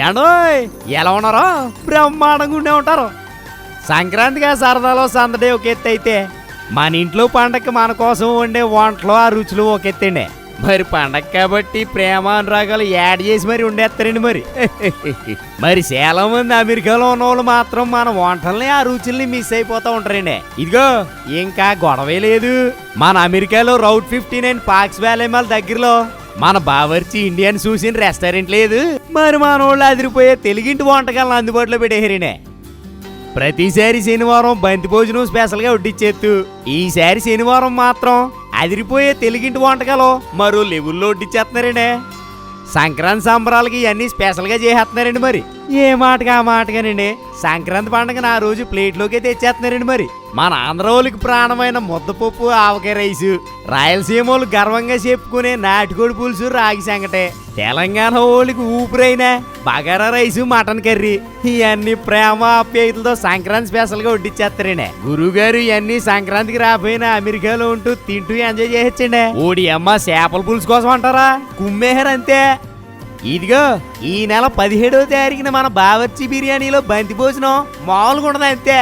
ఏండోయ్ ఎలా ఉన్నారో బ్రహ్మాండంగా ఉండే ఉంటారు. సంక్రాంతిగా సరదాలో సందడి ఒక ఎత్తు అయితే మన ఇంట్లో పండగకి మన కోసం వండే వంటలు ఆ రుచులు ఒక ఎత్తండి. మరి పండగ కాబట్టి ప్రేమ అనురాగాలు యాడ్ చేసి మరి ఉండేస్తారండి మరి. మరి చాలా మంది అమెరికాలో ఉన్న వాళ్ళు మాత్రం మన వంటల్ని ఆ రుచుల్ని మిస్ అయిపోతూ ఉంటారండి. ఇదిగో ఇంకా గొడవే లేదు. మన అమెరికాలో రౌట్ 59 పాక్స్ వ్యాలీ మాల్ దగ్గరలో మన బావర్చి ఇండియన్ చూసిన రెస్టారెంట్ లేదు. మరి మన వాళ్ళు అదిరిపోయే తెలుగింటి వంటకాలను అందుబాటులో పెట్టేసారండి. ప్రతిసారి శనివారం బంతి భోజనం స్పెషల్గా వడ్డిచ్చేత్తు ఈసారి శనివారం మాత్రం అదిరిపోయే తెలుగింటి వంటకాలు మరో లెవెల్లో వడ్డిచ్చేస్తున్నారండి. సంక్రాంతి సంబరాలకి ఇవన్నీ స్పెషల్గా చేసేస్తున్నారండి. మరి ఏ మాటగా ఆ మాటగానండి సంక్రాంతి పండుగను ఆ రోజు ప్లేట్లోకే తెచ్చేస్తున్నారండి. మరి మన ఆంధ్ర వాళ్ళకి ప్రాణమైన ముద్దపప్పు ఆవకాయ రైసు, రాయలసీమ వాళ్ళు గర్వంగా చెప్పుకునే నాటుకోడి పులుసు రాగి సంగటే, తెలంగాణ వాళ్ళకి ఊపిరైన బగారా రైసు మటన్ కర్రీ ఇవన్నీ ప్రేమ ఆప్యాయతలతో సంక్రాంతి స్పెషల్గా వడ్డిచ్చేస్తారండి. గురువు గారు ఇవన్నీ సంక్రాంతికి రాపోయినా అమెరికాలో ఉంటూ తింటూ ఎంజాయ్ చేయొచ్చండి. ఓడి అమ్మ చేపల పులుసు కోసం అంటారా కుమ్మేహారు అంతే. ఇదిగో ఈ నెల 17వ తారీఖున మన బావర్చి బిర్యానీలో బంతి భోజనం మామూలుగా ఉండదు అంతే.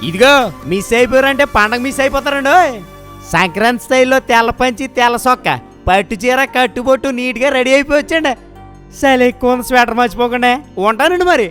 ఇదిగో మిస్ అయిపోయారంటే పండగ మిస్ అయిపోతారండి. సంక్రాంతి స్టైల్లో తెల్ల పంచి తెల్ల సొక్క పట్టు చీర కట్టుబొట్టు నీట్గా రెడీ అయిపోవచ్చండి. సరే ఎక్కువ స్వెటర్ మర్చిపోకండి. ఉంటానండి మరి.